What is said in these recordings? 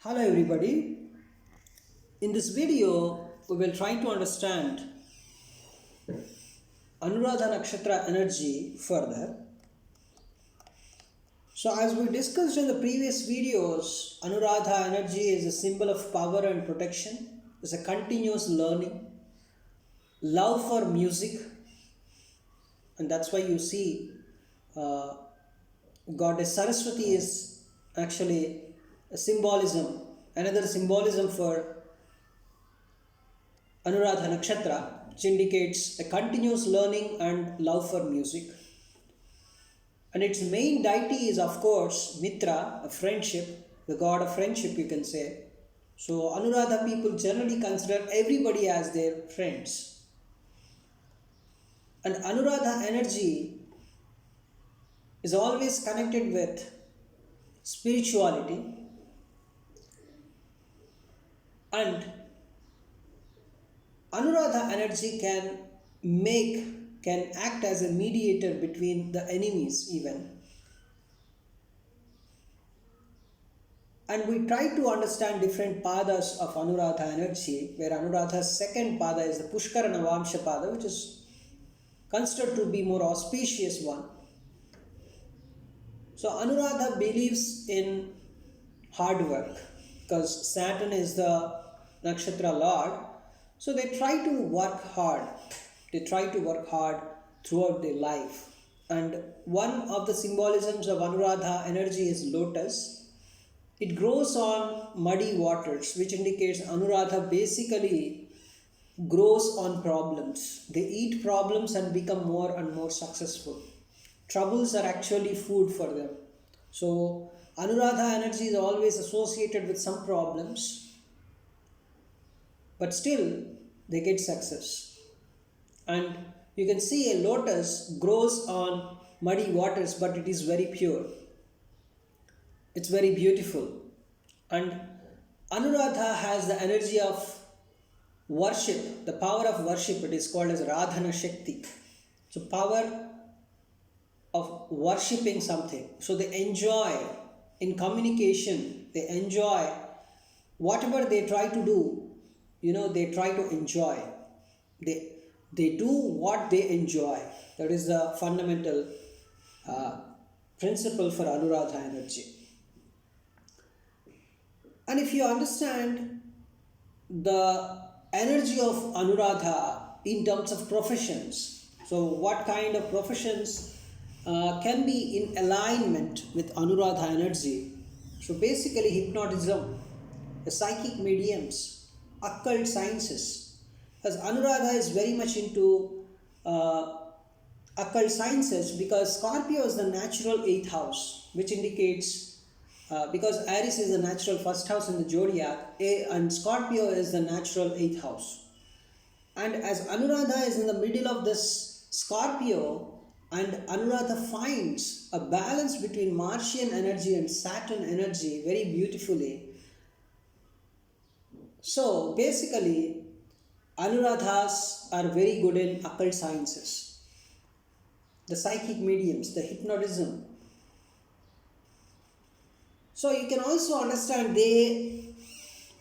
Hello everybody. In this video, we will try to understand Anuradha Nakshatra energy further. So as we discussed in the previous videos, Anuradha energy is a symbol of power and protection. It's a continuous learning, love for music, and that's why you see uh, Goddess Saraswati is actually a symbolism, another symbolism for Anuradha Nakshatra, which indicates a continuous learning and love for music. And its main deity is, of course, Mitra, a friendship, the god of friendship, you can say. So, Anuradha people generally consider everybody as their friends. And Anuradha energy is always connected with spirituality, and Anuradha energy can act as a mediator between the enemies even. And we try to understand different padas of Anuradha energy, where Anuradha's second pada is the Pushkara Navamsha pada, which is considered to be more auspicious one. So Anuradha believes in hard work because Saturn is the nakshatra lord. So they try to work hard. They try to work hard throughout their life. And one of the symbolisms of Anuradha energy is lotus. It grows on muddy waters, which indicates Anuradha basically grows on problems. They eat problems and become more and more successful. Troubles are actually food for them. So, Anuradha energy is always associated with some problems, but still they get success. And you can see a lotus grows on muddy waters, but it is very pure. It's very beautiful. And Anuradha has the energy of worship, the power of worship. It is called as Radhana Shakti. So, power of worshipping something. So, they enjoy in communication, they enjoy whatever they try to do, they try to enjoy. They, they do what they enjoy. That is the fundamental uh, principle for Anuradha energy. And if you understand the energy of Anuradha in terms of professions, so what kind of professions can be in alignment with Anuradha energy? So basically, hypnotism, the psychic mediums, occult sciences. As Anuradha is very much into occult sciences because Scorpio is the natural eighth house, which indicates because Aries is the natural first house in the zodiac, and Scorpio is the natural eighth house. And as Anuradha is in the middle of this Scorpio, and Anuradha finds a balance between Martian energy and Saturn energy very beautifully. So basically, Anuradhas are very good in occult sciences, the psychic mediums, the hypnotism. So you can also understand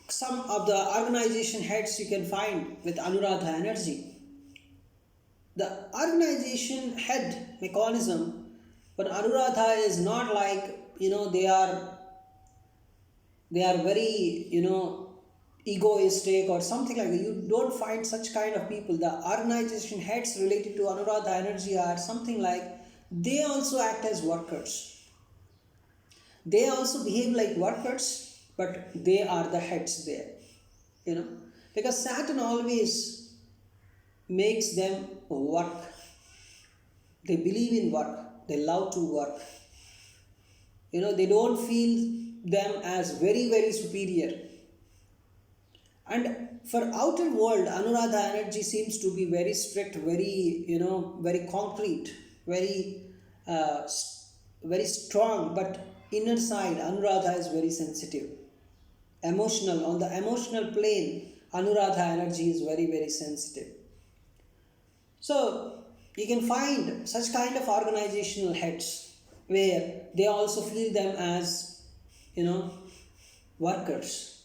some of the organization heads you can find with Anuradha energy. The organization head mechanism, but Anuradha is not like they are very egoistic or something like that. You don't find such kind of people. The organization heads related to Anuradha energy are something like they also act as workers. They also behave like workers, but they are the heads there. Because Saturn always makes them work. They believe in work. They love to work. They don't feel them as very, very superior. And for outer world, Anuradha energy seems to be very strict, very concrete, uh, very strong. But inner side, Anuradha is very sensitive, emotional. On the emotional plane, Anuradha energy is very, very sensitive. So you can find such kind of organizational heads where they also feel them as, you know, workers.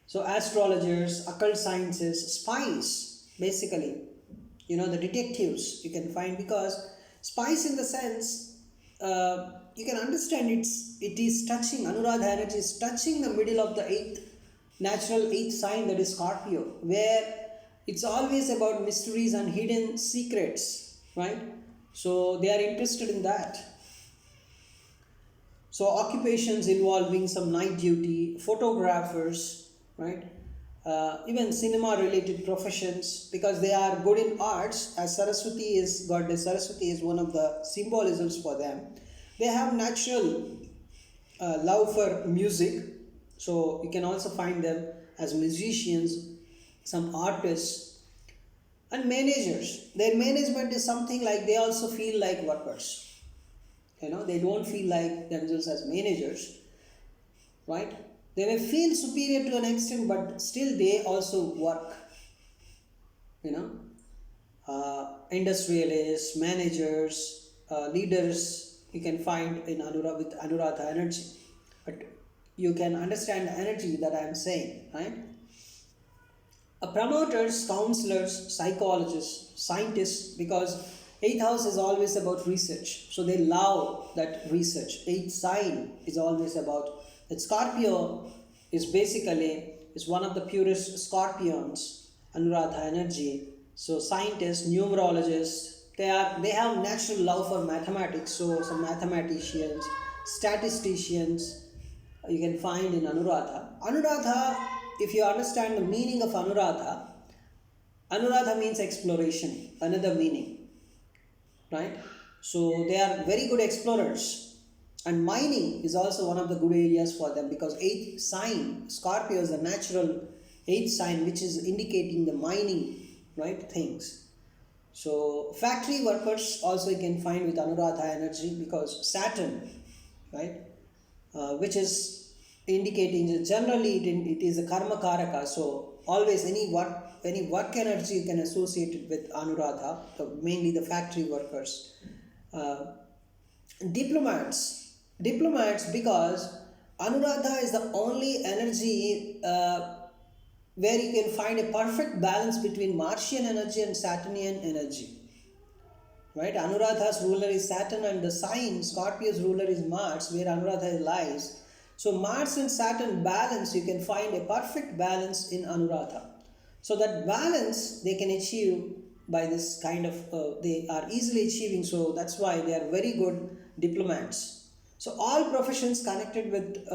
So astrologers, occult sciences, spies, basically, the detectives you can find, because spies in the sense, you can understand it is touching, Anuradha energy is touching the middle of the natural eighth sign, that is Scorpio, where it's always about mysteries and hidden secrets, right? So they are interested in that. So occupations involving some night duty, photographers, right? Even cinema related professions, because they are good in arts, as Saraswati is goddess Saraswati is one of the symbolisms for them. They have natural love for music, so you can also find them as musicians, some artists, and managers. Their management is something like they also feel like workers. They don't feel like themselves as managers, right? They may feel superior to an extent, but still they also work. You know, Industrialists, managers, leaders, you can find in with Anuradha energy. But you can understand the energy that I am saying, right? Promoters, counselors, psychologists, scientists, because eighth house is always about research. So they love that research. Eighth sign is always about that. Scorpio is basically is one of the purest scorpions, Anuradha energy. So scientists, numerologists, they have natural love for mathematics. So some mathematicians, statisticians, you can find in Anuradha. Anuradha, if you understand the meaning of Anuradha, Anuradha means exploration, another meaning, right? So they are very good explorers. And mining is also one of the good areas for them, because eighth sign, Scorpio is the natural eighth sign, which is indicating the mining, right, things. So factory workers also you can find with Anuradha energy, because Saturn, right, which is indicating that generally it is a karma karaka. So always any work energy you can associate it with Anuradha, mainly the factory workers. uh, diplomats, because Anuradha is the only energy where you can find a perfect balance between Martian energy and Saturnian energy, right? Anuradha's ruler is Saturn, and the sign Scorpio's ruler is Mars, where Anuradha lies. So Mars and Saturn balance, you can find a perfect balance in Anuradha. So that balance they can achieve by this kind of they are easily achieving. So that's why they are very good diplomats. So all professions connected with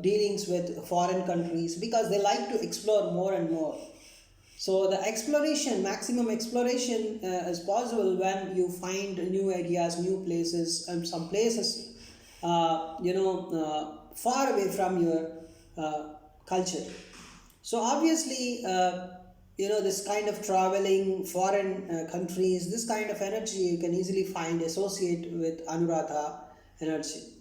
dealings with foreign countries, because they like to explore more and more. So the exploration, maximum exploration is possible when you find new areas, new places, and some places, far away from your culture. So obviously, this kind of traveling, foreign countries, this kind of energy you can easily find associate with Anuradha energy.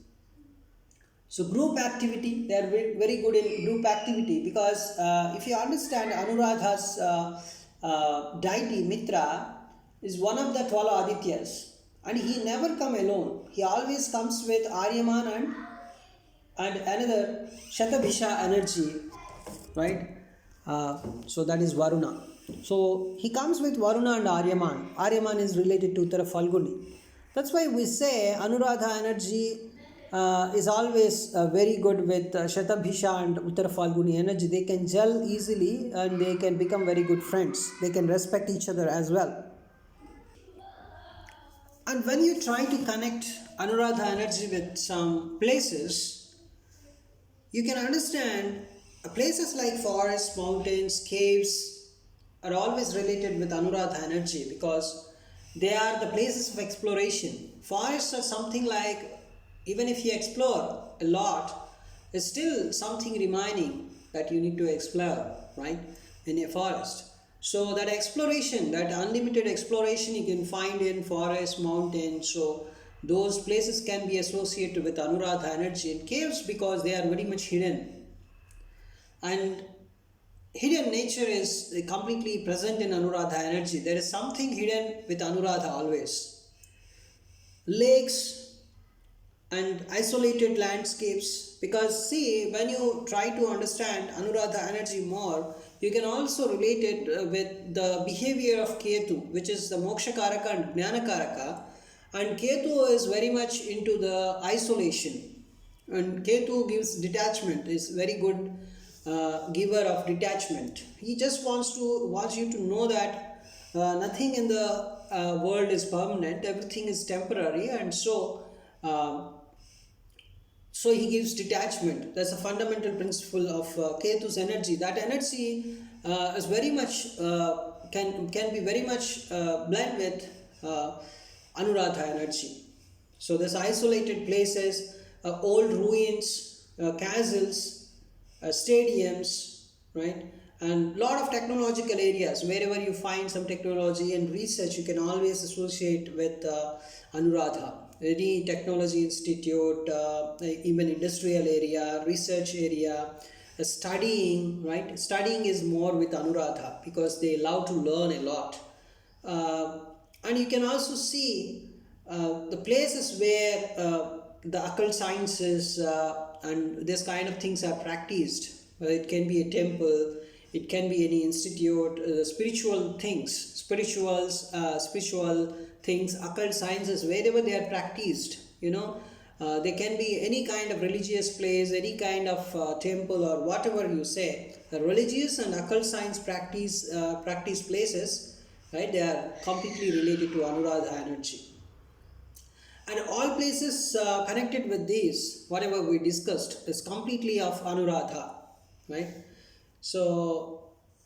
So group activity, they are very good in group activity, because if you understand Anuradha's deity Mitra is one of the 12 Adityas, and he never come alone. He always comes with Aryaman and another Shatabhisha energy, right? So that is Varuna. So he comes with Varuna and Aryaman. Aryaman is related to Uttara Falguni. That's why we say Anuradha energy is always very good with Shatabhisha and Uttara Falguni energy. They can gel easily and they can become very good friends. They can respect each other as well. And when you try to connect Anuradha energy with some places, you can understand places like forests, mountains, caves are always related with Anuradha energy, because they are the places of exploration. Forests are something like, even if you explore a lot, there's still something remaining that you need to explore, right, in a forest. So that exploration, that unlimited exploration, you can find in forest, mountains. So those places can be associated with Anuradha energy. And caves, because they are very much hidden, and hidden nature is completely present in Anuradha energy. There is something hidden with Anuradha always. Lakes, and isolated landscapes. Because see, when you try to understand Anuradha energy more, you can also relate it with the behavior of Ketu, which is the Moksha Karaka and Jnana Karaka. And Ketu is very much into the isolation, and Ketu gives detachment, is very good giver of detachment. He just wants you to know that nothing in the world is permanent, everything is temporary, and um so he gives detachment. That's a fundamental principle of Ketu's energy. That energy is very much can be very much blend with Anuradha energy. So there's isolated places, old ruins, castles, stadiums, right? And lot of technological areas. Wherever you find some technology and research, you can always associate with Anuradha. Any technology institute, even industrial area, research area, studying, right? Studying is more with Anuradha because they love to learn a lot. Uh, and you can also see the places where the occult sciences and this kind of things are practiced. It can be a temple, it can be any institute, spiritual things, spiritual things, occult sciences, wherever they are practiced, they can be any kind of religious place, any kind of temple or whatever you say. The religious and occult science practice places, right? They are completely related to Anuradha energy. And all places connected with these, whatever we discussed, is completely of Anuradha, right? So,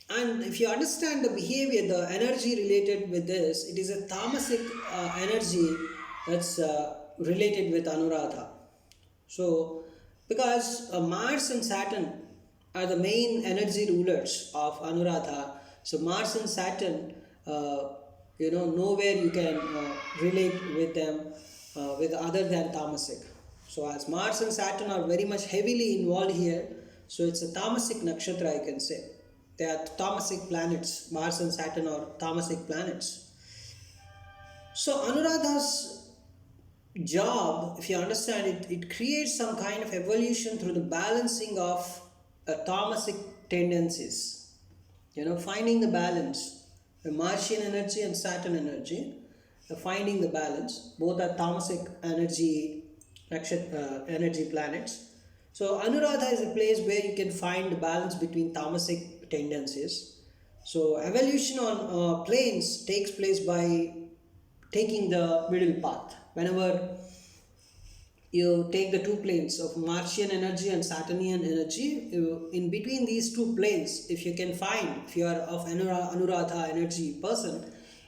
and if you understand the behavior, the energy related with this, it is a tamasic energy that's related with Anuradha. So, because Mars and Saturn are the main energy rulers of Anuradha, so Mars and Saturn, nowhere you can relate with them with other than tamasic. So, as Mars and Saturn are very much heavily involved here, so it's a tamasic nakshatra, I can say. They are tamasic planets. Mars and Saturn are tamasic planets. So, Anuradha's job, if you understand it, it creates some kind of evolution through the balancing of tamasic tendencies. Finding the balance, the Martian energy and Saturn energy, finding the balance. Both are tamasic energy planets. So Anuradha is a place where you can find the balance between tamasic tendencies. So evolution on planes takes place by taking the middle path. Whenever you take the two planes of Martian energy and Saturnian energy, in between these two planes, if you can find, if you are of Anuradha energy person,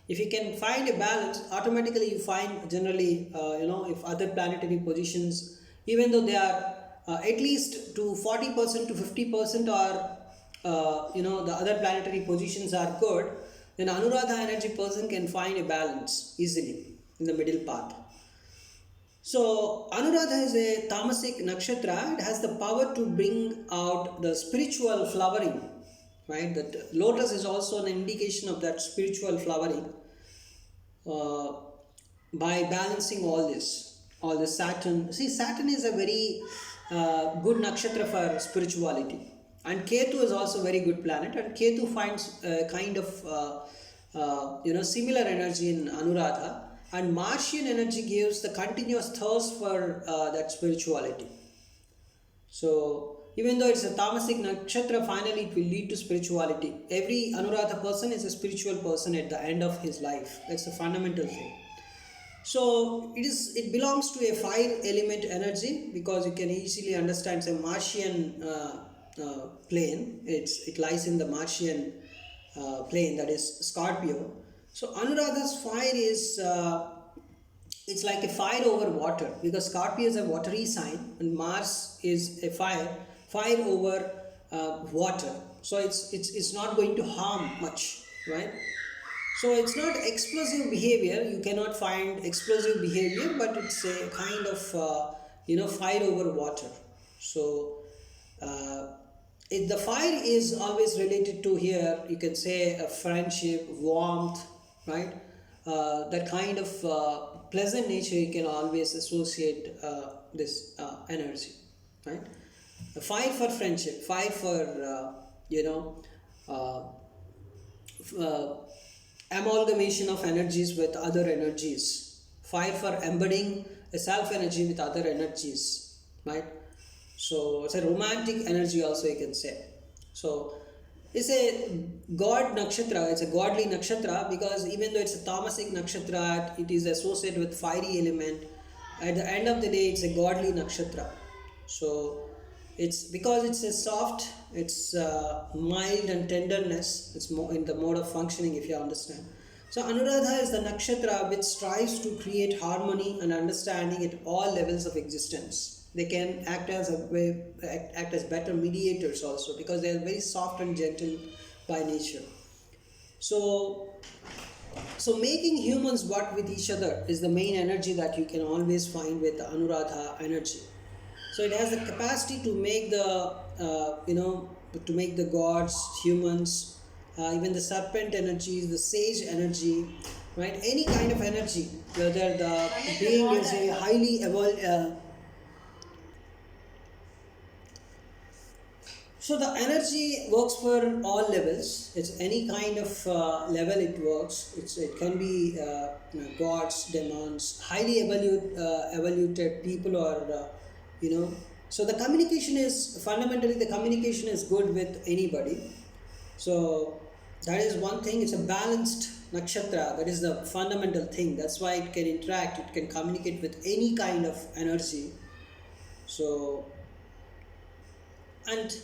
if you can find a balance, automatically you find generally, if other planetary positions, even though they are at least to 40% to 50% or, the other planetary positions are good, then Anuradha energy person can find a balance easily in the middle path. So, Anuradha is a tamasic nakshatra. It has the power to bring out the spiritual flowering, right? That lotus is also an indication of that spiritual flowering uh, by balancing all this Saturn. See, Saturn is a very good nakshatra for spirituality, and Ketu is also very good planet, and Ketu finds a kind of similar energy in Anuradha, and Martian energy gives the continuous thirst for that spirituality. So, even though it's a tamasic nakshatra, finally it will lead to spirituality. Every Anuradha person is a spiritual person at the end of his life. That's the fundamental thing. So it belongs to a fire element energy, because you can easily understand it's a Martian plane. It lies in the Martian plane, that is Scorpio. So Anuradha's fire is it's like a fire over water, because Scorpio is a watery sign and Mars is a fire over water. So it's not going to harm much, right? So it's not explosive behavior. You cannot find explosive behavior, but it's a kind of fire over water. So uh, the fire is always related to here. You can say a friendship, warmth, right? That kind of pleasant nature you can always associate this energy, right? Fight for friendship, fight for you know uh, uh, amalgamation of energies with other energies, fight for embedding a self energy with other energies, right? So it's a romantic energy also, you can say. So it's a god nakshatra, it's a godly nakshatra, because even though it's a tamasic nakshatra, it is associated with fiery element. At the end of the day, it's a godly nakshatra. So it's because it's a soft, it's mild and tenderness. It's more in the mode of functioning, if you understand. So Anuradha is the nakshatra which strives to create harmony and understanding at all levels of existence. They can act as a way, act as better mediators also, because they are very soft and gentle by nature. So so making humans work with each other is the main energy that you can always find with the Anuradha energy. So it has the capacity to make the to make the gods, humans, even the serpent energies, the sage energy, right? Any kind of energy, whether the being is a highly evolved. So the energy works for all levels. It's any kind of level it works. It can be gods, demons, highly evaluated people, or you know. So the communication is fundamentally, the communication is good with anybody. So that is one thing. It's a balanced nakshatra. That is the fundamental thing. That's why it can interact. It can communicate with any kind of energy. So, and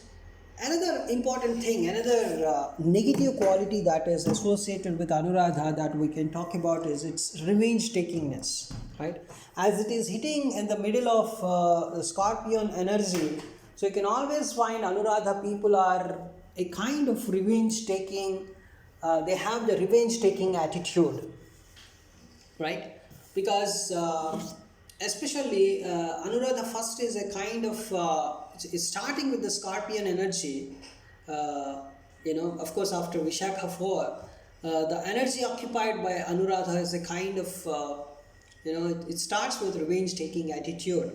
another important thing, another negative quality that is associated with Anuradha that we can talk about is its revenge takingness, right? As it is hitting in the middle of the Scorpion energy, so you can always find Anuradha people are a kind of revenge taking, they have the revenge taking attitude, right? Because especially Anuradha first is a kind of it's starting with the Scorpion energy. uh, of course, after Vishakha 4, the energy occupied by Anuradha is a kind of it starts with revenge taking attitude.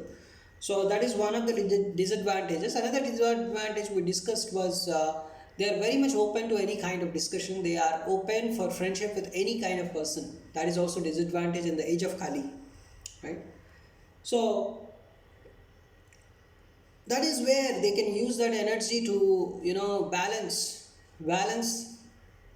So that is one of the disadvantages. Another disadvantage we discussed was they are very much open to any kind of discussion. They are open for friendship with any kind of person. That is also disadvantage in the age of Kali, right? So that is where they can use that energy to balance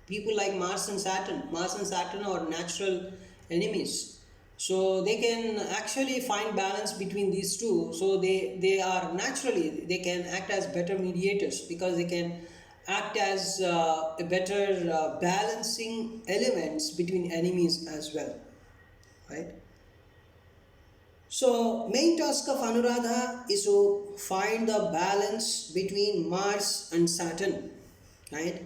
people like Mars and Saturn are natural enemies. So they can actually find balance between these two. So they are naturally, they can act as better mediators, because they can act as a better balancing elements between enemies as well, right? So, main task of Anuradha is to find the balance between Mars and Saturn, right?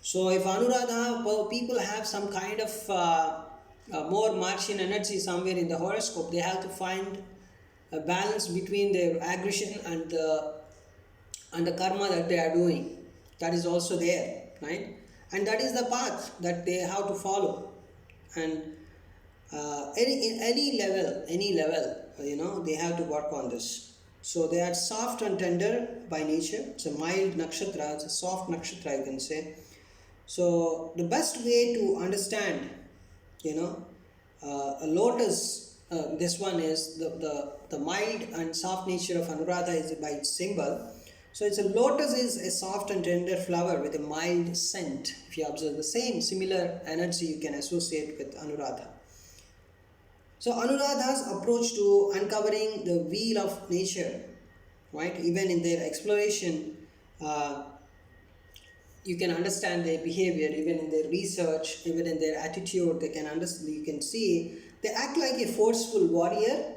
So, if Anuradha people have some kind of more Martian energy somewhere in the horoscope, they have to find a balance between their aggression and the karma that they are doing. That is also there, right? And that is the path that they have to follow. And any level, they have to work on this. So they are soft and tender by nature. It's a mild nakshatra, it's a soft nakshatra, you can say. So the best way to understand, a lotus, this one is the mild and soft nature of Anuradha is by its symbol. So it's a lotus is a soft and tender flower with a mild scent. If you observe the same similar energy, you can associate with Anuradha. So Anuradha's approach to uncovering the wheel of nature, right? Even in their exploration, uh, you can understand their behavior. Even in their research, even in their attitude, they can understand. You can see they act like a forceful warrior,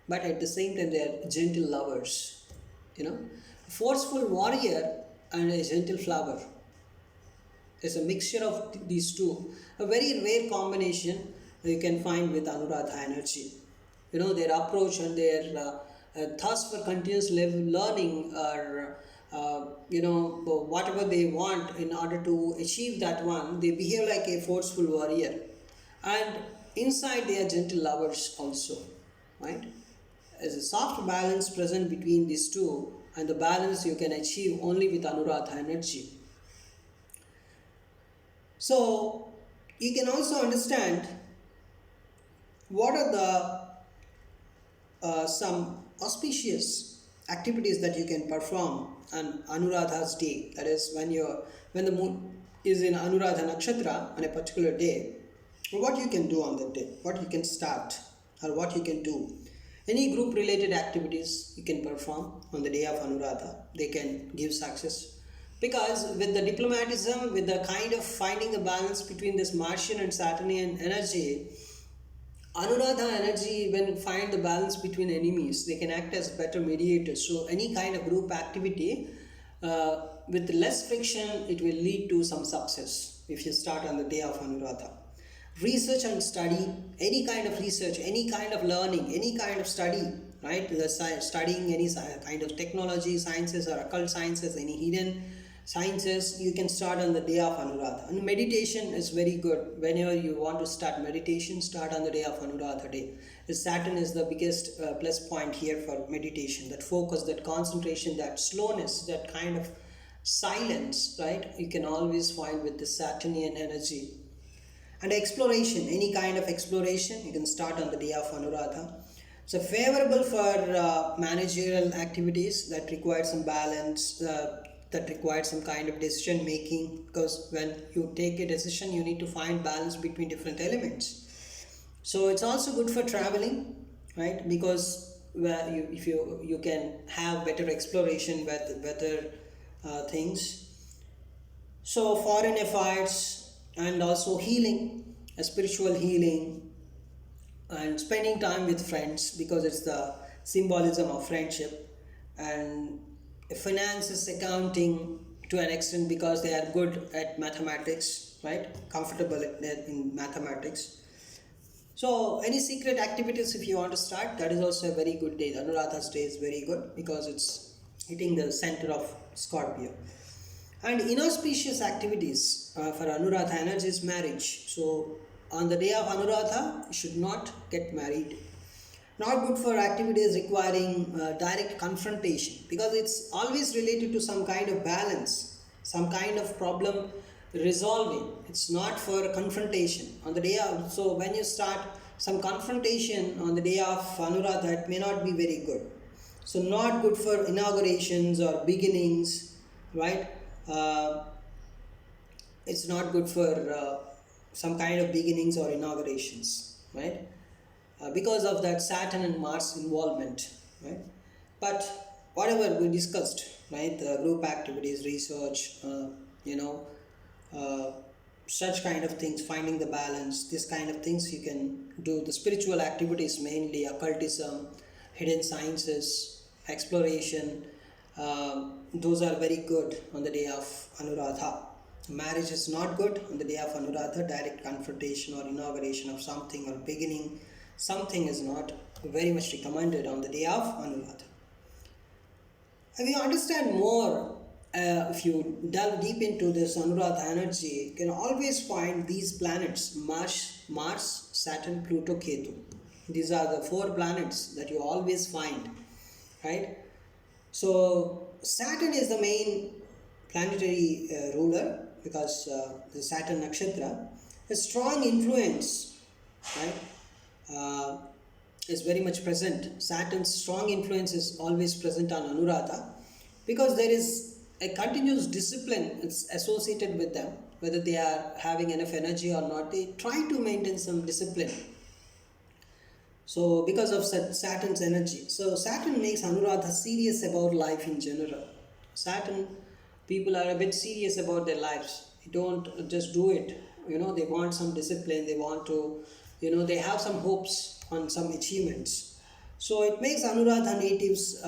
but at the same time they are gentle lovers. A forceful warrior and a gentle flower. It's a mixture of these two. A very rare combination you can find with Anuradha energy. Their approach and their thirst for continuous learning, or whatever they want in order to achieve that one, they behave like a forceful warrior. And inside they are gentle lovers also, right? is a soft balance present between these two, and the balance you can achieve only with Anuradha energy. So you can also understand what are the some auspicious activities that you can perform on Anuradha's day. That is when the moon is in Anuradha Nakshatra on a particular day. What you can do on that day, what you can start, or what you can do. Any group related activities you can perform on the day of Anuradha, they can give success. Because with the diplomatism, with the kind of finding the balance between this Martian and Saturnian energy, Anuradha energy, when find the balance between enemies, they can act as better mediators. So any kind of group activity with less friction, it will lead to some success if you start on the day of Anuradha. Research and study, any kind of research, any kind of learning, any kind of study, right? Studying any kind of technology, sciences or occult sciences, any hidden sciences, you can start on the day of Anuradha. And meditation is very good. Whenever you want to start meditation, start on the day of Anuradha day. Saturn is the biggest plus point here for meditation. That focus, that concentration, that slowness, that kind of silence, right? You can always find with the Saturnian energy. And exploration, any kind of exploration, you can start on the day of Anuradha. So favorable for managerial activities that require some balance, that require some kind of decision making, because when you take a decision, you need to find balance between different elements. So it's also good for traveling, right? Because if you can have better exploration with better things. So foreign affairs, and also healing, a spiritual healing, and spending time with friends, because it's the symbolism of friendship, and finances, accounting to an extent, because they are good at mathematics, right? Comfortable in mathematics. So any secret activities if you want to start, that is also a very good day. Anuradha's day is very good because it's hitting the center of Scorpio. And inauspicious activities for Anuradha energy is marriage. So on the day of Anuradha, you should not get married. Not good for activities requiring direct confrontation, because it's always related to some kind of balance, some kind of problem resolving. It's not for confrontation on the day of. So when you start some confrontation on the day of Anuradha, it may not be very good. So not good for inaugurations or beginnings, right? It's not good for some kind of beginnings or inaugurations, right? Because of that Saturn and Mars involvement, right? But whatever we discussed, right? The group activities, research, uh, such kind of things, finding the balance, this kind of things you can do. The spiritual activities, mainly occultism, hidden sciences, exploration, those are very good on the day of Anuradha. Marriage is not good on the day of Anuradha. Direct confrontation or inauguration of something or beginning something is not very much recommended on the day of Anuradha. If you understand more, if you delve deep into this Anuradha energy, you can always find these planets: Mars, Saturn, Pluto, Ketu. These are the 4 planets that you always find, right? So Saturn is the main planetary ruler, because the Saturn Nakshatra, a strong influence, right, is very much present. Saturn's strong influence is always present on Anuradha, because there is a continuous discipline it's associated with them. Whether they are having enough energy or not, they try to maintain some discipline. So because of Saturn's energy, so Saturn makes Anuradha serious about life in general. Saturn people are a bit serious about their lives. They don't just do it. They want some discipline. They want to, they have some hopes on some achievements. So it makes Anuradha natives,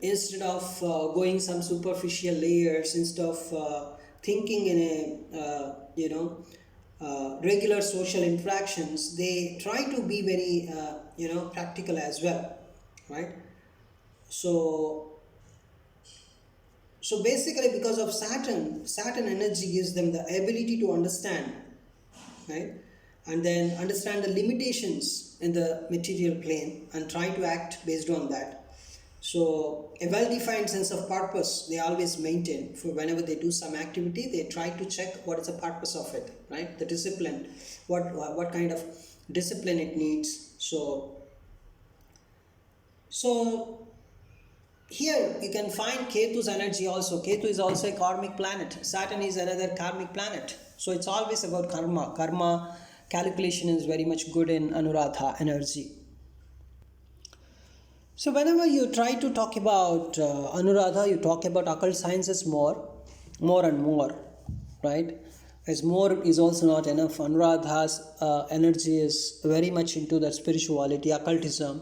instead of going some superficial layers, instead of thinking in a, regular social interactions, they try to be very, practical as well, right? So basically, because of Saturn energy gives them the ability to understand, right? and then understand the limitations in the material plane and try to act based on that. So a well-defined sense of purpose they always maintain. For whenever they do some activity, they try to check what is the purpose of it, right? The discipline, what kind of discipline it needs. So here you can find Ketu's energy also. Ketu is also a karmic planet. Saturn is another karmic planet. So it's always about karma. Karma calculation is very much good in Anuradha energy. So whenever you try to talk about Anuradha, you talk about occult sciences more and more, right? As more is also not enough. Anuradha's energy is very much into that spirituality, occultism.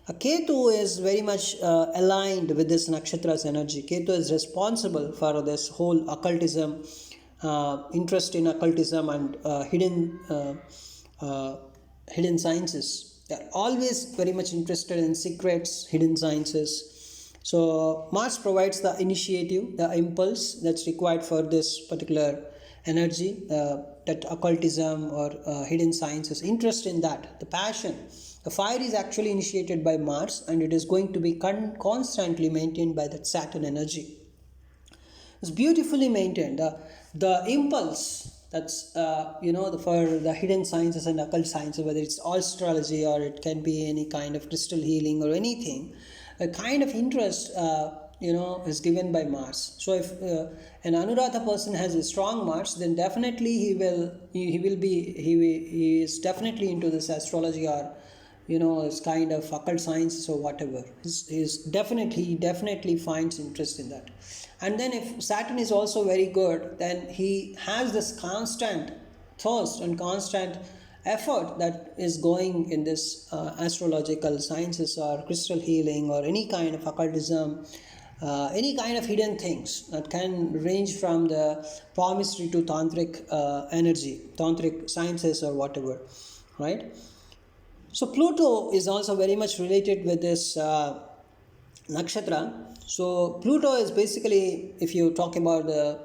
Ketu is very much aligned with this nakshatra's energy. Ketu is responsible for this whole occultism, interest in occultism and hidden sciences. They are always very much interested in secrets, hidden sciences. So Mars provides the initiative, the impulse that's required for this particular energy, that occultism or hidden sciences, interest in that, the passion. The fire is actually initiated by Mars, and it is going to be constantly maintained by that Saturn energy. It's beautifully maintained. The impulse that's for the hidden sciences and occult sciences, whether it's astrology or it can be any kind of crystal healing or anything, a kind of interest is given by Mars. So if an Anuradha person has a strong Mars, then definitely he is definitely into this astrology or his kind of occult sciences or whatever. He definitely finds interest in that. And then if Saturn is also very good, then he has this constant thirst and constant effort that is going in this astrological sciences or crystal healing or any kind of occultism, any kind of hidden things that can range from the palmistry to tantric energy, tantric sciences or whatever, right? So Pluto is also very much related with this nakshatra. So Pluto is basically, if you talk about the,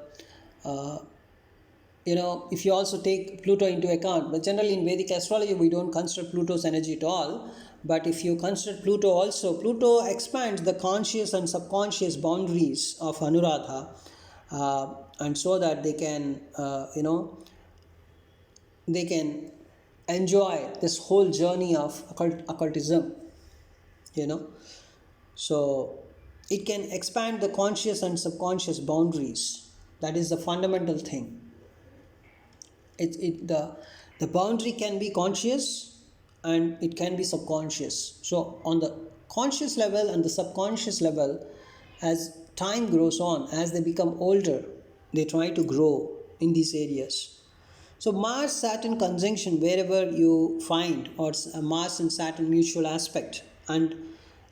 if you also take Pluto into account, but generally in Vedic astrology we don't consider Pluto's energy at all. But if you consider Pluto also, Pluto expands the conscious and subconscious boundaries of Anuradha, and so that they can, they can enjoy this whole journey of occultism, so it can expand the conscious and subconscious boundaries. That is the fundamental thing. The boundary can be conscious and it can be subconscious. So on the conscious level and the subconscious level, as time grows on, as they become older, they try to grow in these areas. So Mars Saturn conjunction, wherever you find, or Mars and Saturn mutual aspect, and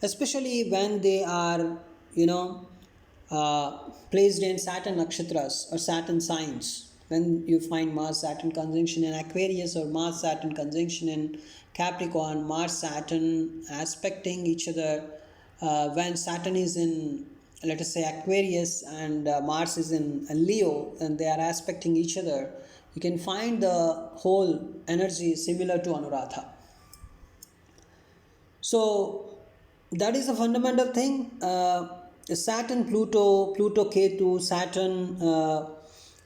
especially when they are placed in Saturn nakshatras or Saturn signs, when you find Mars Saturn conjunction in Aquarius or Mars Saturn conjunction in Capricorn, Mars Saturn aspecting each other, when Saturn is in, let us say, Aquarius and Mars is in Leo, and they are aspecting each other, you can find the whole energy similar to Anuradha. So that is a fundamental thing. Saturn, Pluto, Ketu, Saturn,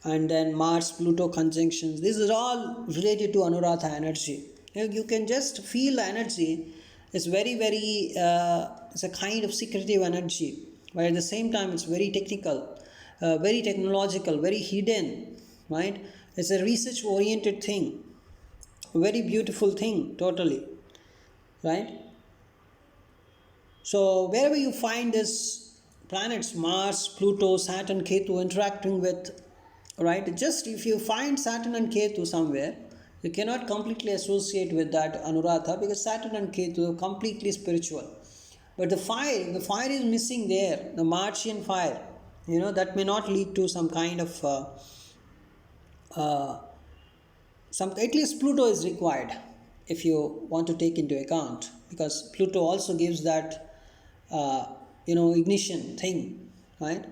and then Mars, Pluto conjunctions. This is all related to Anuradha energy. You can just feel the energy. It's very, very, it's a kind of secretive energy, but at the same time it's very technical, very technological, very hidden, right? It's a research oriented thing, a very beautiful thing, totally, right? So wherever you find this planets, Mars, Pluto, Saturn, Ketu interacting with, right, just if you find Saturn and Ketu somewhere, you cannot completely associate with that Anuradha, because Saturn and Ketu are completely spiritual. But the fire is missing there, the Martian fire, that may not lead to some kind of at least Pluto is required if you want to take into account, because Pluto also gives that ignition thing, right?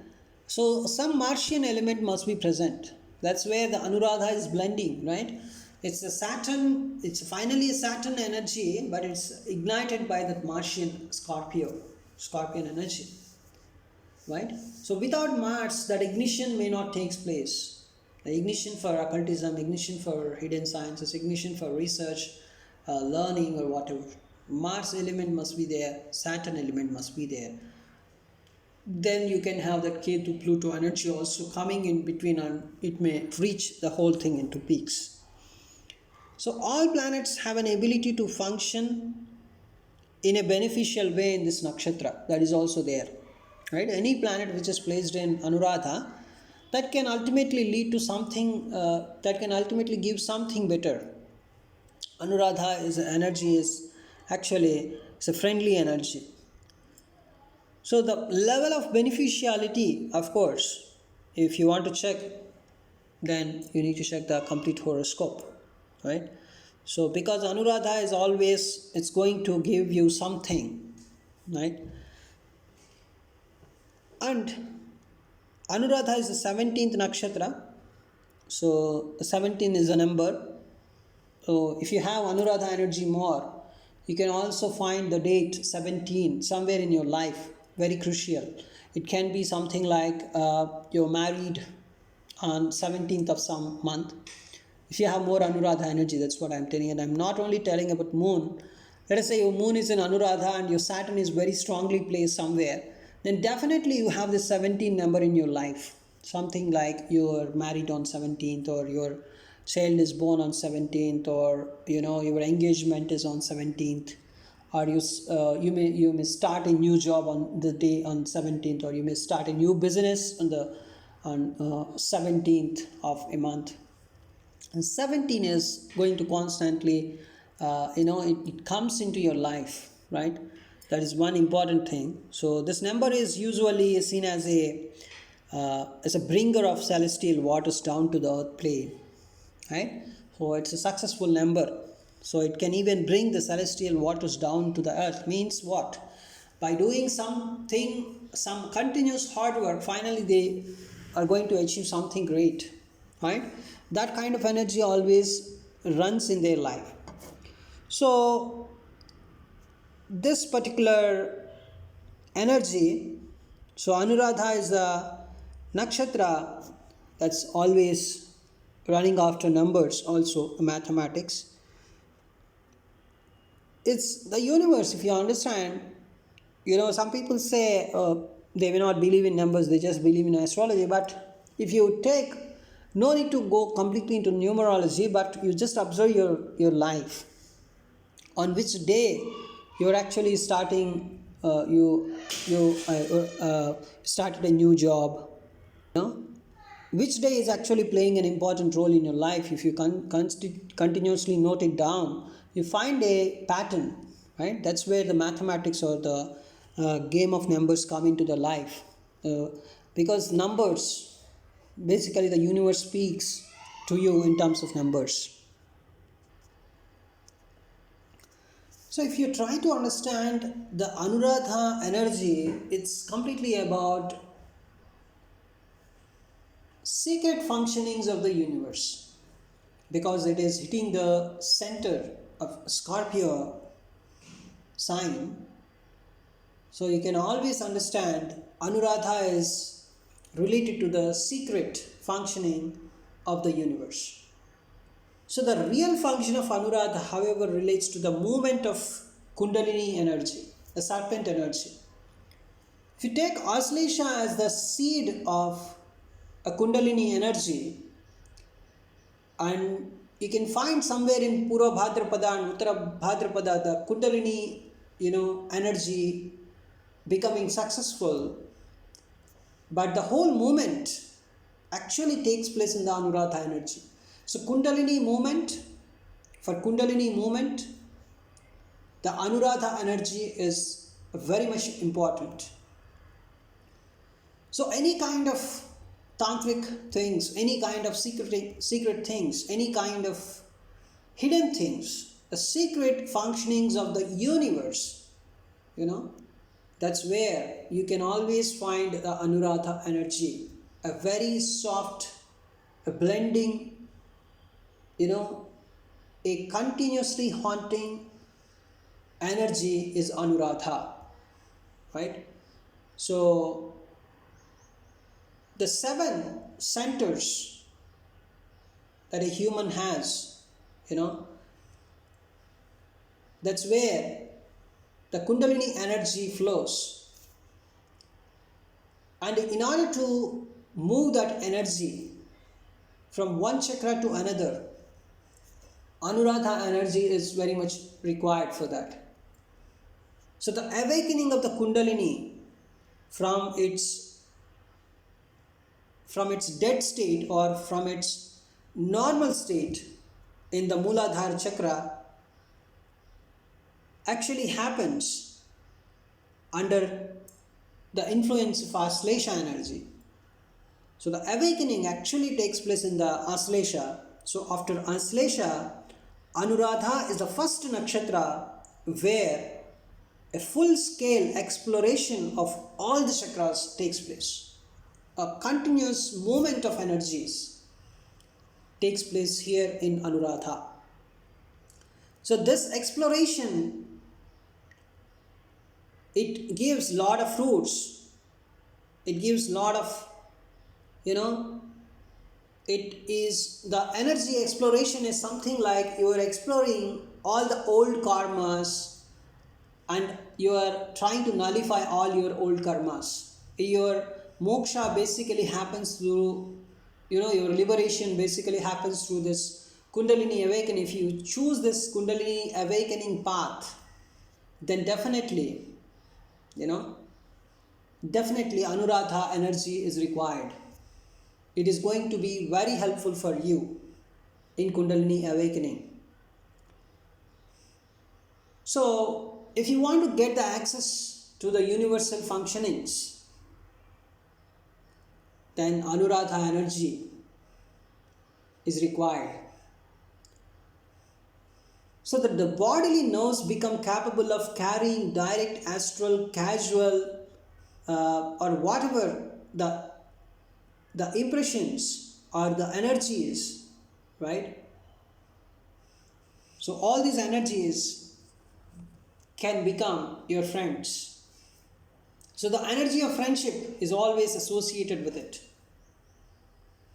So some Martian element must be present. That's where the Anuradha is blending, right? It's a Saturn, it's finally a Saturn energy, but it's ignited by that Martian Scorpion energy, right? So without Mars, that ignition may not take place. The ignition for occultism, ignition for hidden sciences, ignition for research, learning, or whatever. Mars element must be there, Saturn element must be there. Then you can have that Ketu Pluto energy also coming in between, and it may reach the whole thing into peaks. So all planets have an ability to function in a beneficial way in this nakshatra. That is also there, right? Any planet which is placed in Anuradha, that can ultimately lead to something, that can ultimately give something better. Anuradha is energy, is actually, it's a friendly energy. So the level of beneficiality, of course, if you want to check, then you need to check the complete horoscope, right? So because Anuradha is always, it's going to give you something, right? And Anuradha is the 17th nakshatra. So 17 is a number. So if you have Anuradha energy more, you can also find the date 17 somewhere in your life, very crucial. It can be something like you're married on 17th of some month. If you have more Anuradha energy, that's what I'm telling. And I'm not only telling about moon. Let us say your moon is in Anuradha and your Saturn is very strongly placed somewhere, then definitely you have this 17 number in your life. Something like you're married on 17th, or your child is born on 17th, or your engagement is on 17th, or you may start a new job on the day on 17th, or you may start a new business on 17th of a month. And 17 is going to constantly, it comes into your life, right? That is one important thing. So this number is usually seen as a bringer of celestial waters down to the earth plane, right? So it's a successful number. So it can even bring the celestial waters down to the earth. Means what? By doing something, some continuous hard work, finally they are going to achieve something great, right? That kind of energy always runs in their life. So this particular energy, so Anuradha is a nakshatra that's always running after numbers, also mathematics. It's the universe, if you understand. Some people say they may not believe in numbers, they just believe in astrology. But if you take, no need to go completely into numerology, but you just observe your life. On which day you're actually starting, you started a new job, which day is actually playing an important role in your life. If you continuously note it down, you find a pattern, right? That's where the mathematics or the game of numbers come into the life, because numbers, basically the universe speaks to you in terms of numbers. So if you try to understand the Anuradha energy, it's completely about secret functionings of the universe, because it is hitting the center of Scorpio sign. So you can always understand Anuradha is related to the secret functioning of the universe. So the real function of Anuradha, however, relates to the movement of Kundalini energy, the serpent energy. If you take Auslesha as the seed of a Kundalini energy, and you can find somewhere in Purva Bhadrapada and Uttara Bhadrapada the Kundalini, energy becoming successful, but the whole movement actually takes place in the Anuradha energy. So Kundalini movement, for Kundalini movement, the Anuradha energy is very much important. So any kind of tantric things, any kind of secret things, any kind of hidden things, the secret functionings of the universe, that's where you can always find the Anuradha energy, a very soft, a blending, a continuously haunting energy is Anuradha, right? So the 7 centers that a human has, you know, that's where the Kundalini energy flows. And in order to move that energy from one chakra to another, Anuradha energy is very much required for that. So the awakening of the Kundalini from its dead state or from its normal state in the Mooladhara chakra actually happens under the influence of Aslesha energy. So the awakening actually takes place in the Aslesha. So after Aslesha, Anuradha is the first nakshatra where a full-scale exploration of all the chakras takes place. A continuous movement of energies takes place here in Anuradha. So this exploration, it gives lot of fruits. It gives lot of, it is the energy exploration is something like you are exploring all the old karmas and you are trying to nullify all your old karmas. Your moksha basically happens through, your liberation basically happens through this Kundalini awakening. If you choose this Kundalini awakening path, then definitely Anuradha energy is required. It is going to be very helpful for you in Kundalini awakening. So, if you want to get the access to the universal functionings, then Anuradha energy is required. So that the bodily nerves become capable of carrying direct, astral, casual, or whatever the impressions or the energies, right? So all these energies can become your friends. So the energy of friendship is always associated with it.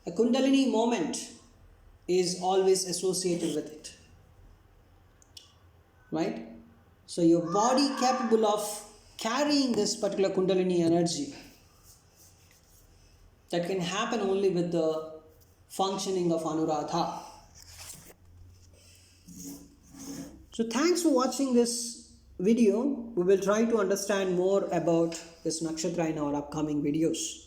A Kundalini moment is always associated with it, right? So your body capable of carrying this particular Kundalini energy, that can happen only with the functioning of Anuradha. So thanks for watching this video. We will try to understand more about this nakshatra in our upcoming videos.